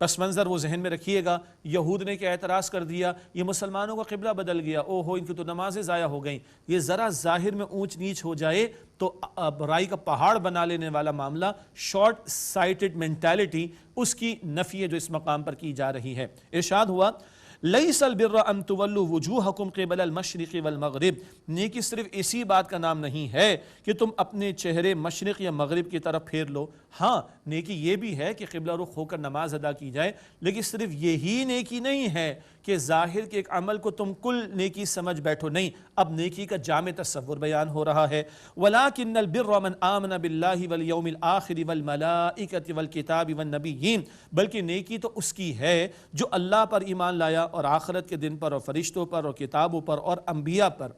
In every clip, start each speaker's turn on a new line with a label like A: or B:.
A: پس منظر وہ ذہن میں رکھیے گا، یہود نے کیا اعتراض کر دیا، یہ مسلمانوں کا قبلہ بدل گیا، او ہو ان کی تو نمازیں ضائع ہو گئیں۔ یہ ذرا ظاہر میں اونچ نیچ ہو جائے تو برائی کا پہاڑ بنا لینے والا معاملہ، شارٹ سائٹڈ مینٹالٹی، اس کی نفی ہے جو اس مقام پر کی جا رہی ہے۔ ارشاد ہوا لیس البر ان تولوا وجوہکم قبل المشرق والمغرب، نیکی صرف اسی بات کا نام نہیں ہے کہ تم اپنے چہرے مشرق یا مغرب کی طرف پھیر لو، ہاں نیکی یہ بھی ہے کہ قبلہ رخ ہو کر نماز ادا کی جائے، لیکن صرف یہی نیکی نہیں ہے کہ ظاہر کے ایک عمل کو تم کل نیکی سمجھ بیٹھو، نہیں، اب نیکی کا جامع تصور بیان ہو رہا ہے۔ وَلَٰكِنَّ الْبِرَّ مَنْ آمَنَ بِاللَّهِ وَالْيَوْمِ الْآخِرِ وَالْمَلَائِكَةِ وَالْكِتَابِ وَالنَّبِيِّينَ، بلکہ نیکی تو اس کی ہے جو اللہ پر ایمان لایا اور آخرت کے دن پر اور فرشتوں پر اور کتابوں پر اور انبیاء پر۔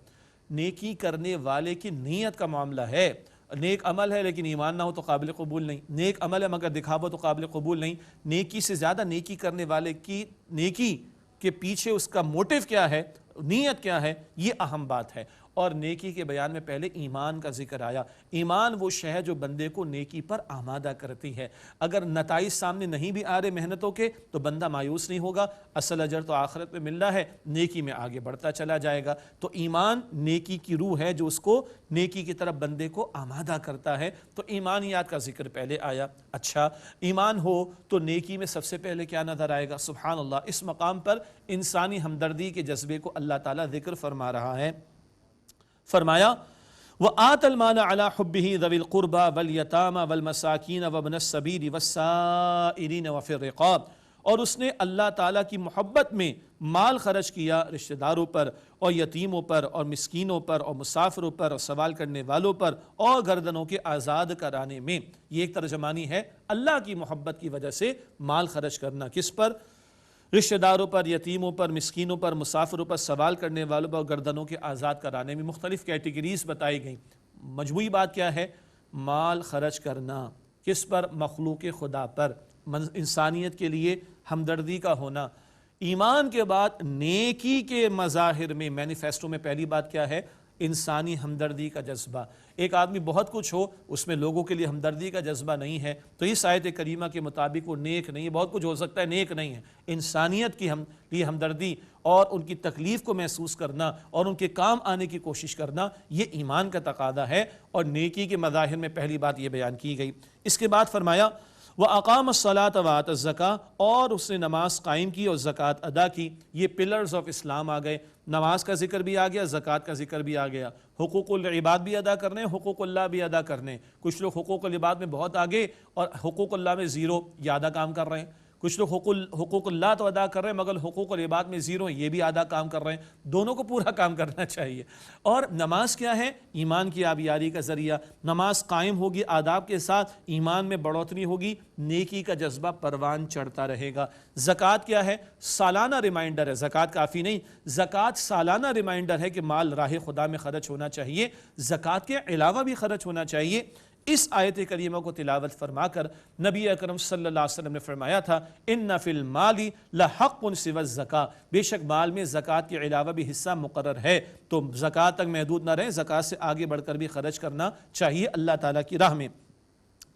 A: نیکی کرنے والے کی نیت کا معاملہ ہے۔ نیک عمل ہے لیکن ایمان نہ ہو تو قابل قبول نہیں، نیک عمل ہے مگر دکھاوا تو قابل قبول نہیں۔ نیکی سے زیادہ نیکی کرنے والے کی نیکی کے پیچھے اس کا موٹیو کیا ہے، نیت کیا ہے، یہ اہم بات ہے۔ اور نیکی کے بیان میں پہلے ایمان کا ذکر آیا۔ ایمان وہ شے ہے جو بندے کو نیکی پر آمادہ کرتی ہے۔ اگر نتائج سامنے نہیں بھی آ رہے محنتوں کے تو بندہ مایوس نہیں ہوگا، اصل اجر تو آخرت میں مل رہا ہے، نیکی میں آگے بڑھتا چلا جائے گا۔ تو ایمان نیکی کی روح ہے جو اس کو نیکی کی طرف بندے کو آمادہ کرتا ہے۔ تو ایمانیات کا ذکر پہلے آیا۔ اچھا، ایمان ہو تو نیکی میں سب سے پہلے کیا نظر آئے گا؟ سبحان اللہ، اس مقام پر انسانی ہمدردی کے جذبے کو اللہ تعالیٰ ذکر فرما رہا ہے۔ فرمایا وَآتَ الْمَالَ عَلَى حُبِّهِ ذَوِي الْقُرْبَى وَالْيَتَامَى وَالْمَسَاكِينَ وَابْنَ السَّبِيلِ وَالسَّائِلِينَ وَفِي الرِّقَابِ، اور اس نے اللہ تعالیٰ کی محبت میں مال خرچ کیا رشتہ داروں پر اور یتیموں پر اور مسکینوں پر اور مسافروں پر اور سوال کرنے والوں پر اور گردنوں کے آزاد کرانے میں۔ یہ ایک ترجمانی ہے، اللہ کی محبت کی وجہ سے مال خرچ کرنا کس پر؟ رشتہ داروں پر، یتیموں پر، مسکینوں پر، مسافروں پر، سوال کرنے والوں پر، گردنوں کے آزاد کرانے میں۔ مختلف کیٹیگریز بتائی گئیں۔ مجموعی بات کیا ہے؟ مال خرچ کرنا کس پر؟ مخلوق خدا پر، انسانیت کے لیے ہمدردی کا ہونا۔ ایمان کے بعد نیکی کے مظاہر میں، مینیفیسٹو میں پہلی بات کیا ہے؟ انسانی ہمدردی کا جذبہ۔ ایک آدمی بہت کچھ ہو، اس میں لوگوں کے لیے ہمدردی کا جذبہ نہیں ہے تو اس آیت کریمہ کے مطابق وہ نیک نہیں ہے۔ بہت کچھ ہو سکتا ہے، نیک نہیں ہے۔ انسانیت کی لیے ہمدردی اور ان کی تکلیف کو محسوس کرنا اور ان کے کام آنے کی کوشش کرنا، یہ ایمان کا تقاضا ہے، اور نیکی کے مظاہر میں پہلی بات یہ بیان کی گئی۔ اس کے بعد فرمایا وَأَقَامَ الصَّلَاةَ وَآتَ الزَّكَاةَ، اور اس نے نماز قائم کی اور زکوٰۃ ادا کی۔ یہ پلرز آف اسلام آ گئے، نماز کا ذکر بھی آ گیا، زکوٰۃ کا ذکر بھی آ گیا۔ حقوق العباد بھی ادا کرنے، حقوق اللہ بھی ادا کرنے۔ کچھ لوگ حقوق العباد میں بہت آگے اور حقوق اللہ میں زیرو، یہ آدھا کام کر رہے ہیں۔ کچھ لوگ حقوق اللہ تو ادا کر رہے ہیں مگر حقوق العباد میں زیرو، یہ بھی آدھا کام کر رہے ہیں۔ دونوں کو پورا کام کرنا چاہیے۔ اور نماز کیا ہے؟ ایمان کی آبیاری کا ذریعہ۔ نماز قائم ہوگی آداب کے ساتھ، ایمان میں بڑھوتری ہوگی، نیکی کا جذبہ پروان چڑھتا رہے گا۔ زکوٰۃ کیا ہے؟ سالانہ ریمائنڈر ہے، زکوٰۃ کافی نہیں، زکوٰۃ سالانہ ریمائنڈر ہے کہ مال راہ خدا میں خرچ ہونا چاہیے، زکوٰۃ کے علاوہ بھی خرچ ہونا چاہیے۔ اس آیت کریمہ کو تلاوت فرما کر نبی اکرم صلی اللہ علیہ وسلم نے فرمایا تھا ان فی المال لحق سوی الزکاۃ، بے شک مال میں زکوٰۃ کے علاوہ بھی حصہ مقرر ہے، تو زکوٰۃ تک محدود نہ رہیں، زکوٰۃ سے آگے بڑھ کر بھی خرچ کرنا چاہیے اللہ تعالیٰ کی راہ میں۔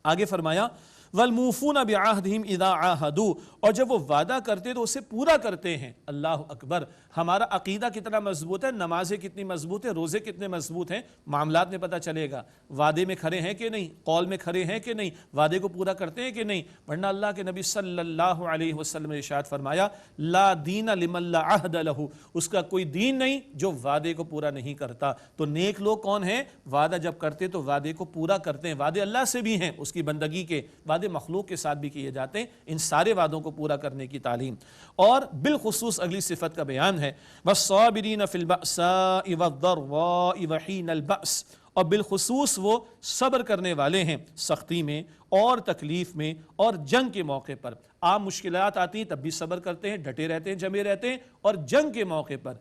A: آگے فرمایا وَالْمُوفُونَ بِعَهْدِهِمْ إِذَا عَاهَدُوا، اور جب وہ وعدہ کرتے تو اسے پورا کرتے ہیں۔ اللہ اکبر، ہمارا عقیدہ کتنا مضبوط ہے، نمازیں کتنی مضبوط ہیں، روزے کتنے مضبوط ہیں، معاملات میں پتہ چلے گا وعدے میں کھڑے ہیں کہ نہیں، قول میں کھڑے ہیں کہ نہیں، وعدے کو پورا کرتے ہیں کہ نہیں۔ ورنہ اللہ کے نبی صلی اللہ علیہ وسلم نے ارشاد فرمایا لا دین لمن لا عہد لہ، اس کا کوئی دین نہیں جو وعدے کو پورا نہیں کرتا۔ تو نیک لوگ کون ہیں؟ وعدہ جب کرتے تو وعدے کو پورا کرتے ہیں۔ وعدے اللہ سے بھی ہیں اس کی بندگی کے، وعدے مخلوق کے ساتھ بھی کیے جاتے ہیں، ان سارے وعدوں کو پورا کرنے کی تعلیم۔ اور بالخصوص اگلی صفت کا بیان ہے وَالصَّابِرِينَ فِي الْبَأْسَاءِ وَالضَّرَّاءِ وَحِينَ الْبَأْسِ، اور بالخصوص وہ صبر کرنے والے ہیں سختی میں اور تکلیف میں اور جنگ کے موقع پر۔ عام مشکلات آتی ہیں تب بھی صبر کرتے ہیں، ڈٹے رہتے ہیں، جمے رہتے ہیں، اور جنگ کے موقع پر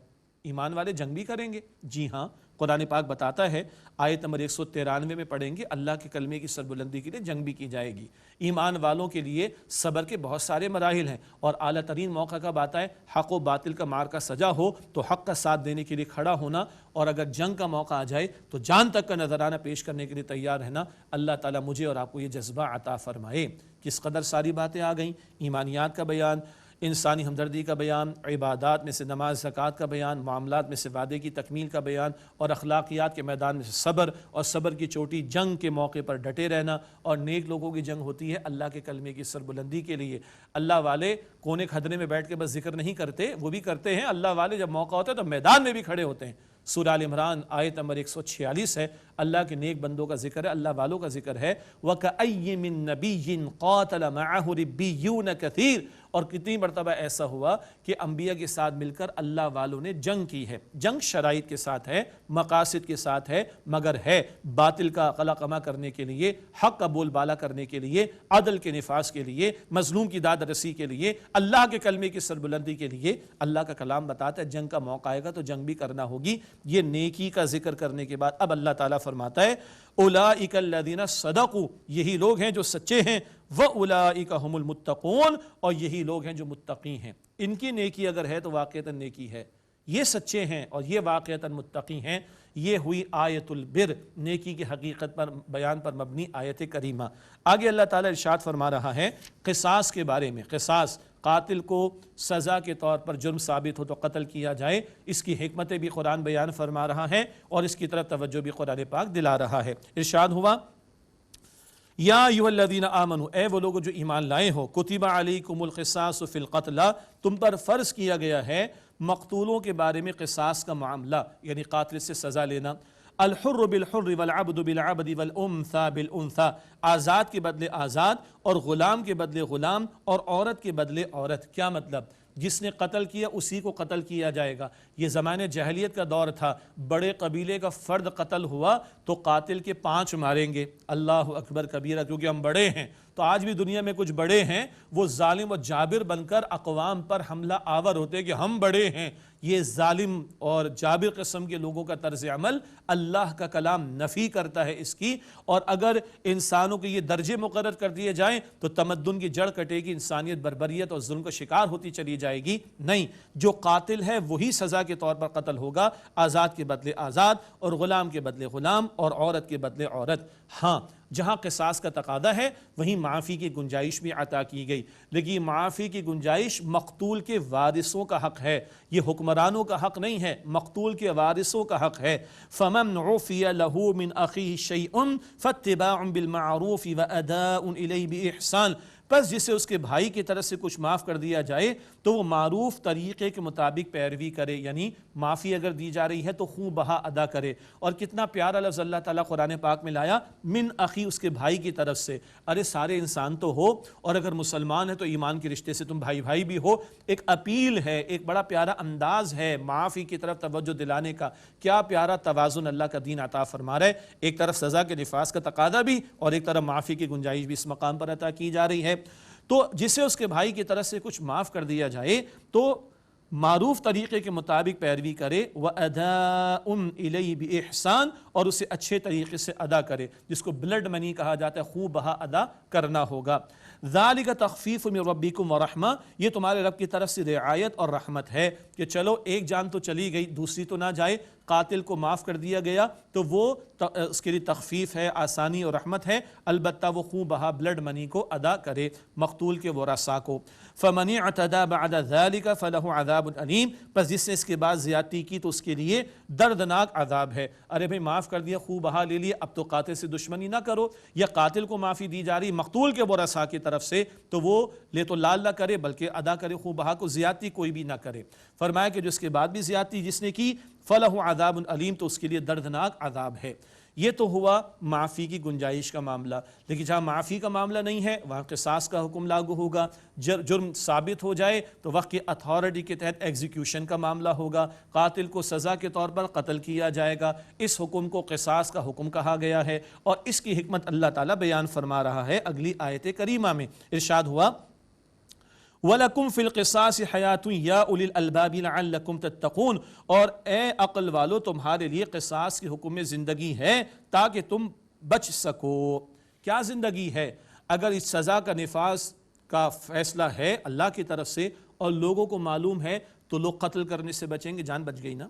A: ایمان والے جنگ بھی کریں گے، جی ہاں، قرآن پاک بتاتا ہے، آیت نمبر 193 میں پڑھیں گے، اللہ کے کلمے کی سربلندی کے لیے جنگ بھی کی جائے گی۔ ایمان والوں کے لیے صبر کے بہت سارے مراحل ہیں، اور اعلیٰ ترین موقع کب آتا ہے؟ حق و باطل کا معرکہ سجا ہو تو حق کا ساتھ دینے کے لیے کھڑا ہونا، اور اگر جنگ کا موقع آ جائے تو جان تک کا نذرانہ پیش کرنے کے لیے تیار رہنا۔ اللہ تعالیٰ مجھے اور آپ کو یہ جذبہ عطا فرمائے۔ کس قدر ساری باتیں آ گئیں، ایمانیات کا بیان، انسانی ہمدردی کا بیان، عبادات میں سے نماز زکوٰۃ کا بیان، معاملات میں سے وعدے کی تکمیل کا بیان، اور اخلاقیات کے میدان میں سے صبر، اور صبر کی چوٹی جنگ کے موقع پر ڈٹے رہنا، اور نیک لوگوں کی جنگ ہوتی ہے اللہ کے کلمے کی سربلندی کے لیے۔ اللہ والے کونے کھدرے میں بیٹھ کے بس ذکر نہیں کرتے، وہ بھی کرتے ہیں، اللہ والے جب موقع ہوتا ہے تو میدان میں بھی کھڑے ہوتے ہیں۔ سورہ آل عمران آیت نمبر 146 ہے، اللہ کے نیک بندوں کا ذکر ہے، اللہ والوں کا ذکر ہے۔ وَكَأَيٍّ مِّن نَبِيٍّ قَاتَلَ مَعَهُ رِبِّيُّونَ كَثِيرٌ، اور کتنی مرتبہ ایسا ہوا کہ انبیاء کے ساتھ مل کر اللہ والوں نے جنگ کی ہے۔ جنگ شرائط کے ساتھ ہے، مقاصد کے ساتھ ہے، مگر ہے باطل کا قلقمہ کرنے کے لیے، حق کا بول بالا کرنے کے لیے، عدل کے نفاذ کے لیے، مظلوم کی داد رسی کے لیے، اللہ کے کلمے کی سربلندی کے لیے۔ اللہ کا کلام بتاتا ہے جنگ کا موقع آئے گا تو جنگ بھی کرنا ہوگی۔ یہ نیکی کا ذکر کرنے کے بعد اب اللہ تعالیٰ فرماتا ہے اولئک الذین صدقوا، یہی لوگ ہیں جو سچے ہیں، وَأُولَئِكَ هُمُ الْمُتَّقُونَ، اور یہی لوگ ہیں جو متقی ہیں۔ ان کی نیکی اگر ہے تو واقعتاً نیکی ہے، یہ سچے ہیں اور یہ واقعتاً متقی ہیں۔ یہ ہوئی آیت البر، نیکی کی حقیقت پر بیان پر مبنی آیت کریمہ۔ آگے اللہ تعالیٰ ارشاد فرما رہا ہے قصاص کے بارے میں۔ قصاص، قاتل کو سزا کے طور پر جرم ثابت ہو تو قتل کیا جائے، اس کی حکمتیں بھی قرآن بیان فرما رہا ہے، اور اس کی طرف توجہ بھی قرآن پاک دلا رہا ہے۔ ارشاد ہوا یا ایھا الذین آمنوا، اے وہ لوگ جو ایمان لائے ہو، کتب علیکم القصاص فی القتلى، تم پر فرض کیا گیا ہے مقتولوں کے بارے میں قصاص کا معاملہ، یعنی قاتل سے سزا لینا۔ الحر بالحر والعبد بالعبد والانثى بالانثى، آزاد کے بدلے آزاد، اور غلام کے بدلے غلام، اور عورت کے بدلے عورت۔ کیا مطلب؟ جس نے قتل کیا اسی کو قتل کیا جائے گا۔ یہ زمانے جاہلیت کا دور تھا، بڑے قبیلے کا فرد قتل ہوا تو قاتل کے 5 ماریں گے۔ اللہ اکبر کبیرہ، کیونکہ ہم بڑے ہیں۔ تو آج بھی دنیا میں کچھ بڑے ہیں، وہ ظالم و جابر بن کر اقوام پر حملہ آور ہوتے کہ ہم بڑے ہیں۔ یہ ظالم اور جابر قسم کے لوگوں کا طرز عمل اللہ کا کلام نفی کرتا ہے اس کی، اور اگر انسانوں کے یہ درجے مقرر کر دیے جائیں تو تمدن کی جڑ کٹے گی، انسانیت بربریت اور ظلم کا شکار ہوتی چلی جائے گی۔ نہیں، جو قاتل ہے وہی سزا کے طور پر قتل ہوگا، آزاد کے بدلے آزاد، اور غلام کے بدلے غلام، اور عورت کے بدلے عورت۔ ہاں، جہاں قصاص کا تقاضا ہے وہیں معافی کی گنجائش بھی عطا کی گئی، لیکن معافی کی گنجائش مقتول کے وارثوں کا حق ہے، یہ حکمرانوں کا حق نہیں ہے، مقتول کے وارثوں کا حق ہے۔ فَمَنْ عُفِيَ لَهُ مِنْ أَخِيهِ شَيْءٌ فَاتِّبَاعٌ بِالْمَعْرُوفِ وَأَدَاءٌ إِلَيْهِ بِإِحْسَانٍ، پس جسے اس کے بھائی کی طرف سے کچھ معاف کر دیا جائے تو وہ معروف طریقے کے مطابق پیروی کرے، یعنی معافی اگر دی جا رہی ہے تو خوں بہا ادا کرے۔ اور کتنا پیارا لفظ اللہ تعالیٰ قرآن پاک میں لایا، من اخی، اس کے بھائی کی طرف سے۔ ارے سارے انسان تو ہو، اور اگر مسلمان ہے تو ایمان کے رشتے سے تم بھائی بھائی بھی ہو۔ ایک اپیل ہے، ایک بڑا پیارا انداز ہے معافی کی طرف توجہ دلانے کا۔ کیا پیارا توازن اللہ کا دین عطا فرما رہا ہے، ایک طرف سزا کے نفاذ کا تقاضا بھی، اور ایک طرف معافی کی گنجائش بھی اس مقام پر عطا کی جا رہی ہے۔ تو جسے اس کے بھائی کی طرف سے کچھ معاف کر دیا جائے تو معروف طریقے کے مطابق پیروی کرے، وَأَدَاءٌ إِلَيْهِ بِإِحْسَانٍ، اور اسے اچھے طریقے سے ادا کرے، جس کو بلڈ منی کہا جاتا ہے، خوب بہا ادا کرنا ہوگا۔ ذَلِكَ تَخْفِيفٌ مِّن رَبِّكُمْ وَرَحْمَةٌ، یہ تمہارے رب کی طرف سے رعایت اور رحمت ہے کہ چلو ایک جان تو چلی گئی، دوسری تو نہ جائے۔ قاتل کو معاف کر دیا گیا تو وہ اس کے لیے تخفیف ہے، آسانی اور رحمت ہے، البتہ وہ خوں بہا بلڈ منی کو ادا کرے مقتول کے ورثاء کو۔ فَمَنِ اعْتَدَىٰ بَعْدَ ذَلِكَ فَلَهُ عَذَابٌ أَلِيمٌ، پس جس نے اس کے بعد زیادتی کی تو اس کے لیے دردناک عذاب ہے۔ ارے بھئی معاف کر دیا، خوں بہا لے لیا، اب تو قاتل سے دشمنی نہ کرو، یا قاتل کو معافی دی جا رہی مقتول کے ورثاء کی طرف سے تو وہ لے تو لال نہ کرے بلکہ ادا کرے خوں بہا کو، زیادتی کوئی بھی نہ کرے۔ فرمایا کہ جو اس کے بعد بھی زیادتی جس نے کی فَلَهُ عَذَابٌ أَلِيمٌ، تو اس کے لیے دردناک عذاب ہے۔ یہ تو ہوا معافی کی گنجائش کا معاملہ، لیکن جہاں معافی کا معاملہ نہیں ہے وہاں قصاص کا حکم لاگو ہوگا۔ جرم ثابت ہو جائے تو وقت کی اتھارٹی کے تحت ایگزیکیوشن کا معاملہ ہوگا، قاتل کو سزا کے طور پر قتل کیا جائے گا۔ اس حکم کو قصاص کا حکم کہا گیا ہے، اور اس کی حکمت اللہ تعالیٰ بیان فرما رہا ہے اگلی آیت کریمہ میں۔ ارشاد ہوا وَلَكُمْ فِي الْقِصَاصِ حَيَاتٌ يَا أُولِي الْأَلْبَابِ لَعَلَّكُمْ تَتَّقُونَ، اور اے عقل والو تمہارے لیے قصاص کے حکم میں زندگی ہے تاکہ تم بچ سکو۔ کیا زندگی ہے؟ اگر اس سزا کا نفاذ کا فیصلہ ہے اللہ کی طرف سے اور لوگوں کو معلوم ہے تو لوگ قتل کرنے سے بچیں گے، جان بچ گئی نا۔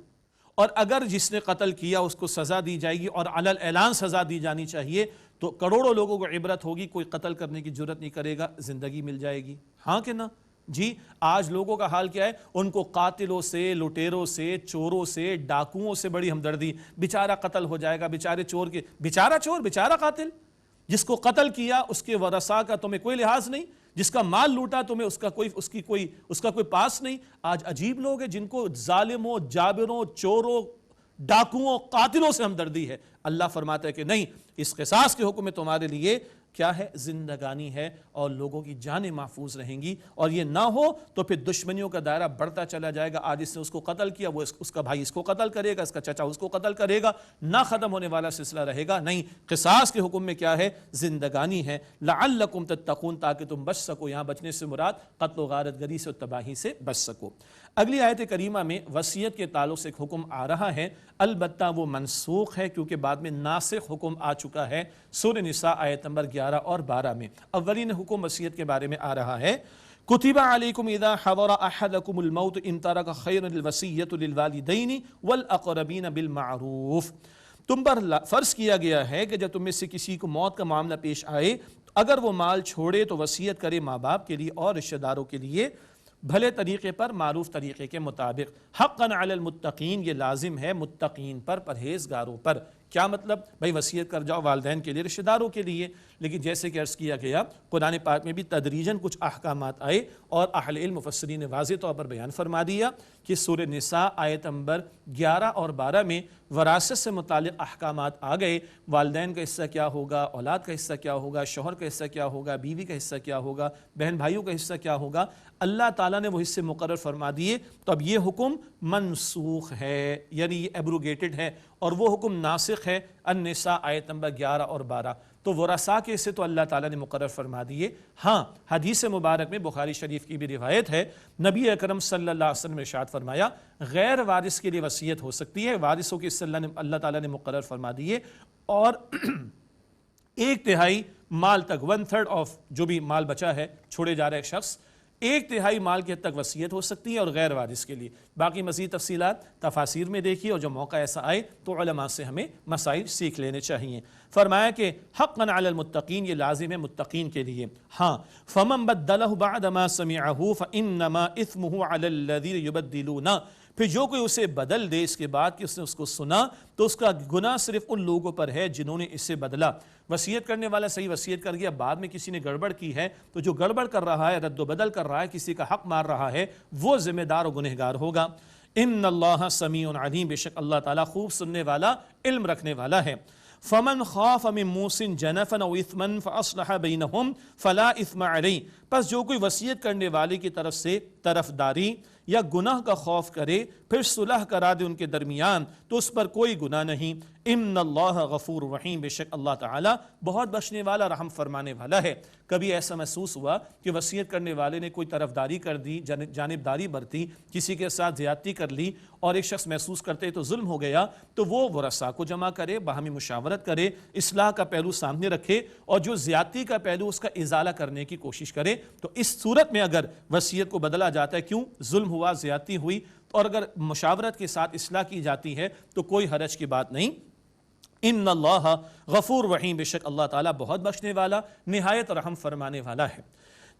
A: اور اگر جس نے قتل کیا اس کو سزا دی جائے گی اور علی الاعلان سزا دی جانی چاہیے تو کروڑوں لوگوں کو عبرت ہوگی، کوئی قتل کرنے کی جرت نہیں کرے گا، زندگی مل جائے گی۔ ہاں کہ نا؟ جی آج لوگوں کا حال کیا ہے؟ ان کو قاتلوں سے، لٹیروں سے، چوروں سے، ڈاکوؤں سے بڑی ہمدردی، بیچارہ قتل ہو جائے گا، بیچارے چور کے، بیچارہ چور، بیچارہ قاتل، جس کو قتل کیا اس کے ورثاء کا تمہیں کوئی لحاظ نہیں، جس کا مال لوٹا تمہیں اس کا کوئی پاس نہیں۔ آج عجیب لوگ ہیں جن کو ظالموں، جابروں، چوروں، ڈاکوؤں، قاتلوں سے ہمدردی ہے۔ اللہ فرماتا ہے کہ نہیں، اس قصاص کے حکم میں تمہارے لیے کیا ہے؟ زندگانی ہے، اور لوگوں کی جانیں محفوظ رہیں گی۔ اور یہ نہ ہو تو پھر دشمنیوں کا دائرہ بڑھتا چلا جائے گا، آج اس نے اس کو قتل کیا، وہ اس کا بھائی اس کو قتل کرے گا، اس کا چچا اس کو قتل کرے گا، نہ ختم ہونے والا سلسلہ رہے گا۔ نہیں، قصاص کے حکم میں کیا ہے؟ زندگانی ہے۔ لعلکم تتقون، تاکہ تم بچ سکو۔ یہاں بچنے سے مراد قتل و غارت گری سے اور تباہی سے بچ سکو۔ اگلی آیت کریمہ میں وصیت کے تعلق سے ایک حکم آ رہا ہے، البتہ وہ منسوخ ہے کیونکہ بعد میں ناسخ حکم آ چکا ہے۔ سورہ نساء آیت نمبر 11 اور 12 میں اولین حکم وصیت کے بارے میں آ رہا ہے، کتب علیکم اذا حضر احدکم الموت ان ترک خیرا الوصیۃ للوالدین والاقربین بالمعروف۔ تم پر فرض کیا گیا ہے کہ جب تم میں سے کسی کو موت کا معاملہ پیش آئے، اگر وہ مال چھوڑے تو وصیت کرے ماں باپ کے لیے اور رشتہ داروں کے لیے بھلے طریقے پر، معروف طریقے کے مطابق۔ حقا علی المتقین، یہ لازم ہے متقین پر، پرہیزگاروں پر۔ کیا مطلب؟ بھائی وصیت کر جاؤ والدین کے لیے، رشتہ داروں کے لیے، لیکن جیسے کہ عرض کیا گیا قرآن پاک میں بھی تدریجاً کچھ احکامات آئے اور اہل علم مفسرین نے واضح طور پر بیان فرما دیا کہ سورہ نساء آیت نمبر 11 اور 12 میں وراثت سے متعلق احکامات آ گئے۔ والدین کا حصہ کیا ہوگا، اولاد کا حصہ کیا ہوگا، شوہر کا حصہ کیا ہوگا، بیوی کا حصہ کیا ہوگا، بہن بھائیوں کا حصہ کیا ہوگا، اللہ تعالیٰ نے وہ حصے مقرر فرما دیے۔ تو اب یہ حکم منسوخ ہے، یعنی یہ ایبروگیٹڈ ہے، اور وہ حکم ناسخ ہے، النساء آیت نمبر 11 اور 12۔ تو ورثاء کے حصے تو اللہ تعالیٰ نے مقرر فرما دیے۔ ہاں، حدیث مبارک میں بخاری شریف کی بھی روایت ہے، نبی اکرم صلی اللہ علیہ وسلم نے ارشاد فرمایا غیر وارث کے لیے وصیت ہو سکتی ہے، وارثوں کے حصے اللہ تعالیٰ نے مقرر فرما دیے، اور 1/3 مال تک، 1/3 آف جو بھی مال بچا ہے چھوڑے جا رہا ہے ایک شخص، 1/3 مال کے حد تک وصیت ہو سکتی ہے اور غیر وارث کے لیے۔ باقی مزید تفصیلات تفاسیر میں دیکھیے، اور جو موقع ایسا آئے تو علماء سے ہمیں مسائل سیکھ لینے چاہیے۔ فرمایا کہ حقا علی المتقین، یہ لازم ہے متقین کے لیے۔ ہاں، فمن بدلہ بعد ما سمعہ فانما اثمہ علی الذین یبدلون، پھر جو کوئی اسے بدل دے اس کے بعد کہ اس نے اس کو سنا تو اس کا گناہ صرف ان لوگوں پر ہے جنہوں نے اسے بدلا۔ وصیت کرنے والا صحیح وصیت کر گیا، بعد میں کسی نے گڑبڑ کی ہے تو جو گڑبڑ کر رہا ہے، رد و بدل کر رہا ہے، کسی کا حق مار رہا ہے، وہ ذمہ دار و گنہگار ہوگا۔ ان اللہ سمیع علیم، بے شک اللہ تعالیٰ خوب سننے والا، علم رکھنے والا ہے۔ فمن خاف من موص جنفا او اثما فاصلح بینہم فلا اثم علیہ، پس جو کوئی وصیت کرنے والے کی طرف سے طرفداری یا گناہ کا خوف کرے پھر صلح کرا دے ان کے درمیان تو اس پر کوئی گناہ نہیں۔ ان اللہ غفور رحیم، بے شک اللہ تعالیٰ بہت بخشنے والا، رحم فرمانے والا ہے۔ کبھی ایسا محسوس ہوا کہ وصیت کرنے والے نے کوئی طرفداری کر دی، جانبداری برتی، کسی کے ساتھ زیادتی کر لی، اور ایک شخص محسوس کرتے تو ظلم ہو گیا، تو وہ ورثاء کو جمع کرے، باہمی مشاورت کرے، اصلاح کا پہلو سامنے رکھے، اور جو زیادتی کا پہلو اس کا ازالہ کرنے کی کوشش کرے۔ تو اس صورت میں اگر وصیت کو بدلا جاتا ہے، کیوں؟ ظلم ہوا، زیادتی ہوئی، اور اگر مشاورت کے ساتھ اصلاح کی جاتی ہے تو کوئی حرج کی بات نہیں۔ ان اللہ غفور رحیم، بے شک اللہ تعالیٰ بہت بخشنے والا، نہایت رحم فرمانے والا ہے۔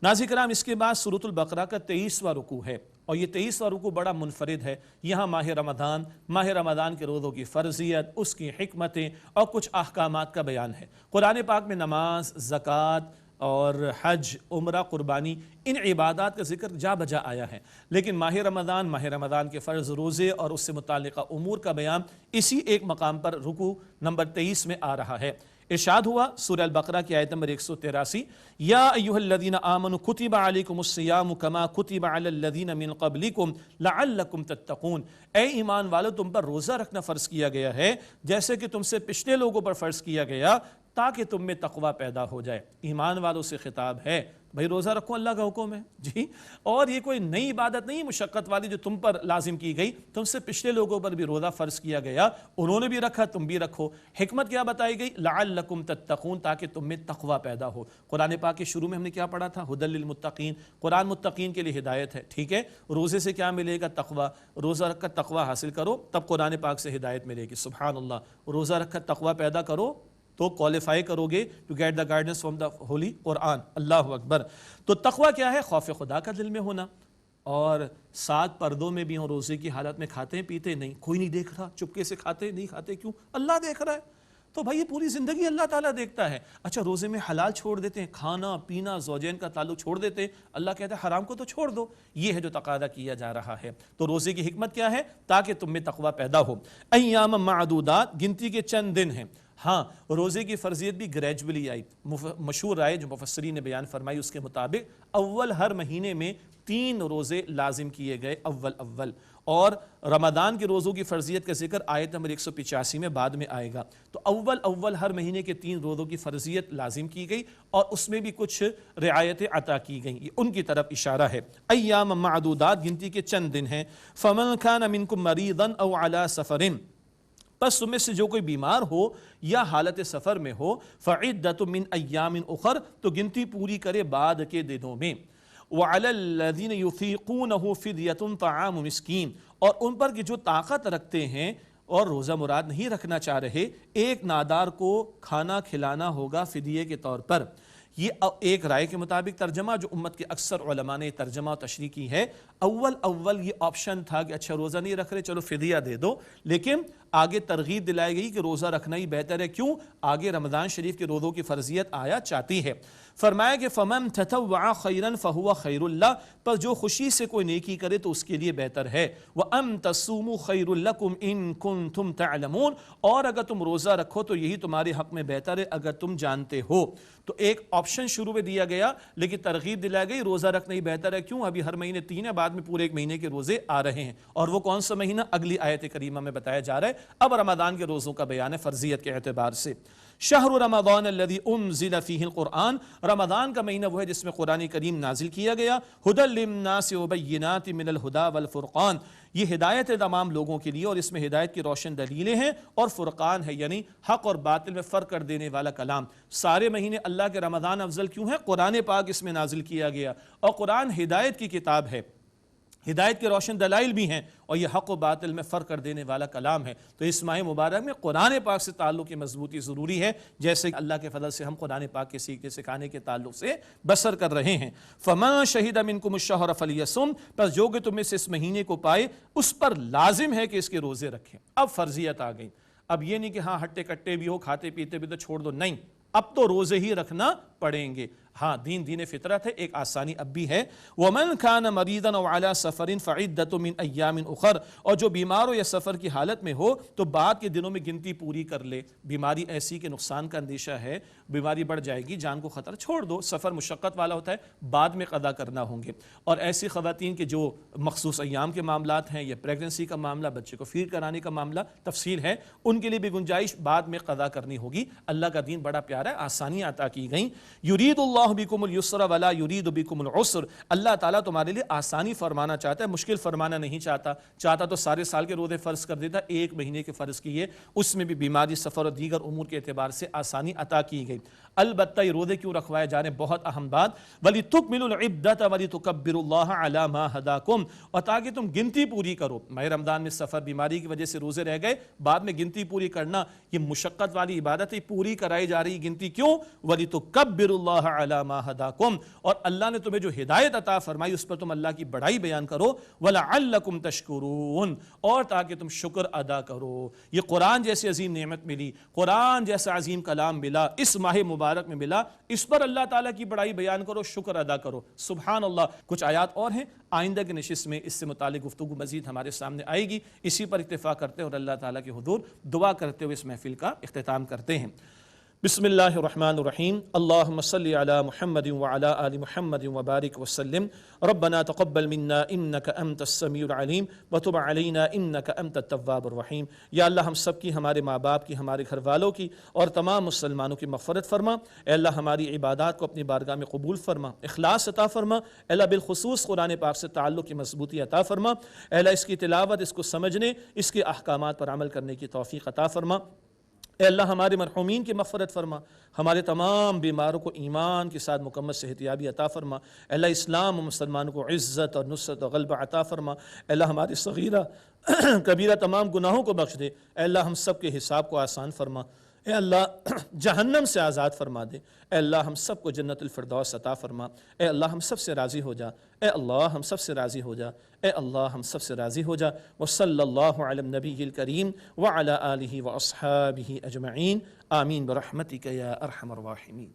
A: ناظرین کرام، اس کے بعد سورۃ البقرہ کا 23واں رکوع ہے، اور یہ 23واں رکوع بڑا منفرد ہے۔ یہاں ماہ رمضان کے روزوں کی فرضیت، اس کی حکمتیں اور کچھ احکامات کا بیان ہے۔ قرآن پاک میں نماز، زکوٰۃ اور حج، عمرہ، قربانی، ان عبادات کا ذکر جا بجا آیا ہے، لیکن ماہ رمضان کے فرض روزے اور اس سے متعلقہ امور کا بیان اسی ایک مقام پر رکوع نمبر 23 میں آ رہا ہے۔ ارشاد ہوا سورہ البقرہ کی آیت نمبر 183، یا ایھا الذین آمنوا کتب علیکم الصیام کما کتب علی الذین من قبلکم لعلکم تتقون، اے ایمان والو تم پر روزہ رکھنا فرض کیا گیا ہے جیسے کہ تم سے پچھلے لوگوں پر فرض کیا گیا تاکہ تم میں تقوی پیدا ہو جائے۔ ایمان والوں سے خطاب ہے، بھائی روزہ رکھو، اللہ کا حکم ہے جی، اور یہ کوئی نئی عبادت نہیں مشقت والی جو تم پر لازم کی گئی، تم سے پچھلے لوگوں پر بھی روزہ فرض کیا گیا، انہوں نے بھی رکھا، تم بھی رکھو۔ حکمت کیا بتائی گئی؟ لعلکم تتقون، تاکہ تم میں تقوی پیدا ہو۔ قرآن پاک کے شروع میں ہم نے کیا پڑھا تھا؟ ھدی للمتقین، قرآن متقین کے لیے ہدایت ہے، ٹھیک ہے؟ روزے سے کیا ملے گا؟ تقوی، روزہ رکھ کر تقوی حاصل کرو تب قرآن پاک سے ہدایت ملے گی۔ سبحان اللہ، روزہ رکھ کر تقوی پیدا کرو تو کوالیفائی کرو گے to get the guidance from the holy Quran. اللہ اکبر۔ تو تقوی کیا ہے؟ خوف خدا کا دل میں ہونا، اور 7 پردوں میں بھی ہوں، روزے کی حالت میں کھاتے ہیں پیتے نہیں، کوئی نہیں دیکھ رہا، چپکے سے کھاتے نہیں کھاتے کیوں؟ اللہ دیکھ رہا ہے، تو بھائی یہ پوری زندگی اللہ تعالیٰ دیکھتا ہے۔ اچھا روزے میں حلال چھوڑ دیتے ہیں، کھانا پینا زوجین کا تعلق چھوڑ دیتے ہیں، اللہ کہتا ہے حرام کو تو چھوڑ دو۔ یہ ہے جو تقاضا کیا جا رہا ہے۔ تو روزے کی حکمت کیا ہے؟ تاکہ تم میں تقوی پیدا ہو۔ ایام معدودات، گنتی کے چند دن ہیں۔ ہاں روزے کی فرضیت بھی گریجولی آئی، مشہور رائے جو مفسرین نے بیان فرمائی اس کے مطابق اول ہر مہینے میں 3 روزے لازم کیے گئے اول، اور رمضان کے روزوں کی فرضیت کا ذکر آیت نمبر 185 میں بعد میں آئے گا۔ تو اول ہر مہینے کے 3 روزوں کی فرضیت لازم کی گئی، اور اس میں بھی کچھ رعایتیں عطا کی گئیں، یہ ان کی طرف اشارہ ہے۔ ایام معدودات، گنتی کے چند دن ہیں۔ فمن کان منکم مریضا او علی سفر، پس تم میں سے جو کوئی بیمار ہو یا حالت سفر میں ہو، فعدۃ من ایام اخر، تو گنتی پوری کرے بعد کے دنوں میں۔ وعلی الذین یطیقونہ فدیۃ طعام مسکین، اور ان پر کہ جو طاقت رکھتے ہیں اور روزہ مراد نہیں رکھنا چاہ رہے، ایک نادار کو کھانا کھلانا ہوگا فدیے کے طور پر۔ یہ ایک رائے کے مطابق ترجمہ جو امت کے اکثر علماء نے ترجمہ و تشریح کی ہے۔ اول یہ آپشن تھا کہ اچھا روزہ نہیں رکھ رہے چلو فدیہ دے دو، لیکن آگے ترغیب دلائی گئی کہ روزہ رکھنا ہی بہتر ہے۔ کیوں؟ آگے رمضان شریف کے روزوں کی فرضیت آیا چاہتی ہے۔ فرمایا کہ فمن تطوع خیرا فہو خیر اللہ، پر جو خوشی سے کوئی نیکی کرے تو اس کے لیے بہتر ہے۔ وَأَن تَصُومُوا خَيْرٌ لَكُمْ إِن كُنتُمْ تَعْلَمُونَ، اور اگر تم روزہ رکھو تو یہی تمہارے حق میں بہتر ہے اگر تم جانتے ہو۔ تو ایک آپشن شروع میں دیا گیا، لیکن ترغیب دلائی گئی روزہ رکھنا ہی بہتر ہے۔ کیوں؟ ابھی ہر مہینے 3 ہے، بعد میں پورے 1 مہینے کے روزے آ رہے ہیں، اور وہ کون سا مہینہ؟ اگلی آیت کریمہ میں بتایا جا رہا ہے۔ اب رمضان کے روزوں کا بیان ہے فرضیت کے اعتبار سے۔ شہر رمضان الذی انزل فیہ القرآن، رمضان کا مہینہ وہ ہے جس میں قرآن کریم نازل کیا گیا۔ ھدی للناس وبینات من الھدی والفرقان، یہ ہدایت ہے تمام لوگوں کے لیے، اور اس میں ہدایت کی روشن دلیلیں ہیں، اور فرقان ہے یعنی حق اور باطل میں فرق کر دینے والا کلام۔ سارے مہینے اللہ کے رمضان افضل کیوں ہے؟ قرآن پاک اس میں نازل کیا گیا، اور قرآن ہدایت کی کتاب ہے، ہدایت کے روشن دلائل بھی ہیں، اور یہ حق و باطل میں فرق کر دینے والا کلام ہے۔ تو اس ماہ مبارک میں قرآن پاک سے تعلق کی مضبوطی ضروری ہے، جیسے اللہ کے فضل سے ہم قرآن پاک کے سیکھنے سکھانے کے تعلق سے بسر کر رہے ہیں۔ فَمَن شَهِدَ مِنكُمُ الشَّهْرَ فَلْيَصُمْ، پس جو کہ تم میں سے اس مہینے کو پائے اس پر لازم ہے کہ اس کے روزے رکھیں۔ اب فرضیت آ گئی، اب یہ نہیں کہ ہاں ہٹے کٹے بھی ہو، کھاتے پیتے بھی تو چھوڑ دو، نہیں، اب تو روزے ہی رکھنا پڑیں گے۔ ہاں دین فطرت ہے، ایک آسانی اب بھی ہے۔ وَمَنْ كَانَ مَرِيضًا أَوْ عَلَى سَفَرٍ فَعِدَّةٌ مِّنْ أَيَّامٍ أُخَرَ، اور جو بیمار ہو یا سفر کی حالت میں ہو تو بعد کے دنوں میں گنتی پوری کر لے۔ بیماری ایسی کہ نقصان کا اندیشہ ہے، بیماری بڑھ جائے گی، جان کو خطر، چھوڑ دو، سفر مشقت والا ہوتا ہے، بعد میں قضا کرنا ہوں گے۔ اور ایسی خواتین کے جو مخصوص ایام کے معاملات ہیں، یا پریگننسی کا معاملہ، بچے کو فیڈ کرانے کا معاملہ، تفصیل ہے، ان کے لیے بھی گنجائش بعد میں قضا کرنی ہوگی۔ اللہ کا دین بڑا پیارا ہے، آسانیاں عطا کی گئیں۔ یرید اللہ بکم اليسر ولا یرید بکم العسر، اللہ تعالیٰ تمہارے لیے آسانی فرمانا چاہتا ہے، مشکل فرمانا نہیں چاہتا تو سارے سال کے روزے فرض کر دیتا، 1 مہینے کے فرض کیے، اس میں بھی بیماری، سفر اور دیگر امور کے اعتبار سے آسانی عطا کی گئی۔ البتہ یہ روزے کیوں رکھوائے جا رہے ہیں؟ بہت اہم بات، وَلِتُكْمِلُوا الْعِدَّةَ وَلِتُكَبِّرُوا اللَّهَ عَلَى مَا هَدَاكُمْ، اور تاکہ تم گنتی پوری کرو۔ ماہ رمضان میں سفر بیماری کی وجہ سے روزے رہ گئے، بعد میں گنتی پوری کرنا، یہ مشقت والی عبادت ہے، پوری کرائی جا رہی گنتی کیوں؟ وَلِتُكَبِّرُوا اللَّهَ عَلَى مَا هَدَاكُمْ، اور اللہ نے تمہیں جو ہدایت عطا فرمائی اس پر تم اللہ کی بڑائی بیان کرو۔ وَلَعَلَّكُمْ تَشْكُرُونَ، اور تاکہ تم شکر ادا کرو۔ یہ قرآن جیسی عظیم نعمت ملی، قرآن جیسا عظیم کلام ملا، اس ماہ مبارک میں ملا، اس پر اللہ تعالیٰ کی بڑائی بیان کرو، شکر ادا کرو۔ سبحان اللہ۔ کچھ آیات اور ہیں، آئندہ کی نشست میں اس سے متعلق گفتگو مزید ہمارے سامنے آئے گی، اسی پر اکتفا کرتے ہیں اور اللہ تعالیٰ کے حضور دعا کرتے ہوئے اس محفل کا اختتام کرتے ہیں۔ بسم اللہ الرحمن الرحیم اللہم صلی علی محمد وعلی آل محمد وبارک وسلم ربنا تقبل منا انک انت السمیع العلیم وتب علینا انک انت التواب الرحیم۔ یا اللہ ہم سب کی، ہمارے ماں باپ کی، ہمارے گھر والوں کی اور تمام مسلمانوں کی مغفرت فرما۔ اے اللہ ہماری عبادات کو اپنی بارگاہ میں قبول فرما، اخلاص عطا فرما۔ اے اللہ بالخصوص قرآن پاک سے تعلق کی مضبوطی عطا فرما۔ اے اللہ اس کی تلاوت، اس کو سمجھنے، اس کے احکامات پر عمل کرنے کی توفیق عطا فرما۔ اے اللہ ہمارے مرحومین کی مغفرت فرما، ہمارے تمام بیماروں کو ایمان کے ساتھ مکمل صحتیابی عطا فرما۔ اے اللہ اسلام و مسلمانوں کو عزت اور نصرت و غلبہ عطا فرما۔ اے اللہ ہماری صغیرہ کبیرہ تمام گناہوں کو بخش دے۔ اے اللہ ہم سب کے حساب کو آسان فرما۔ اے اللہ جہنم سے آزاد فرما دے۔ اے اللہ ہم سب کو جنت الفردوس عطا فرما۔ اے اللہ ہم سب سے راضی ہو جا۔ اے اللہ ہم سب سے راضی ہو جا۔ اے اللہ ہم سب سے راضی ہو جا۔ وصلی اللہ علی النبی الکریم وعلی آلہ واصحابہ اجمعین، آمین برحمتک یا ارحم الراحمین۔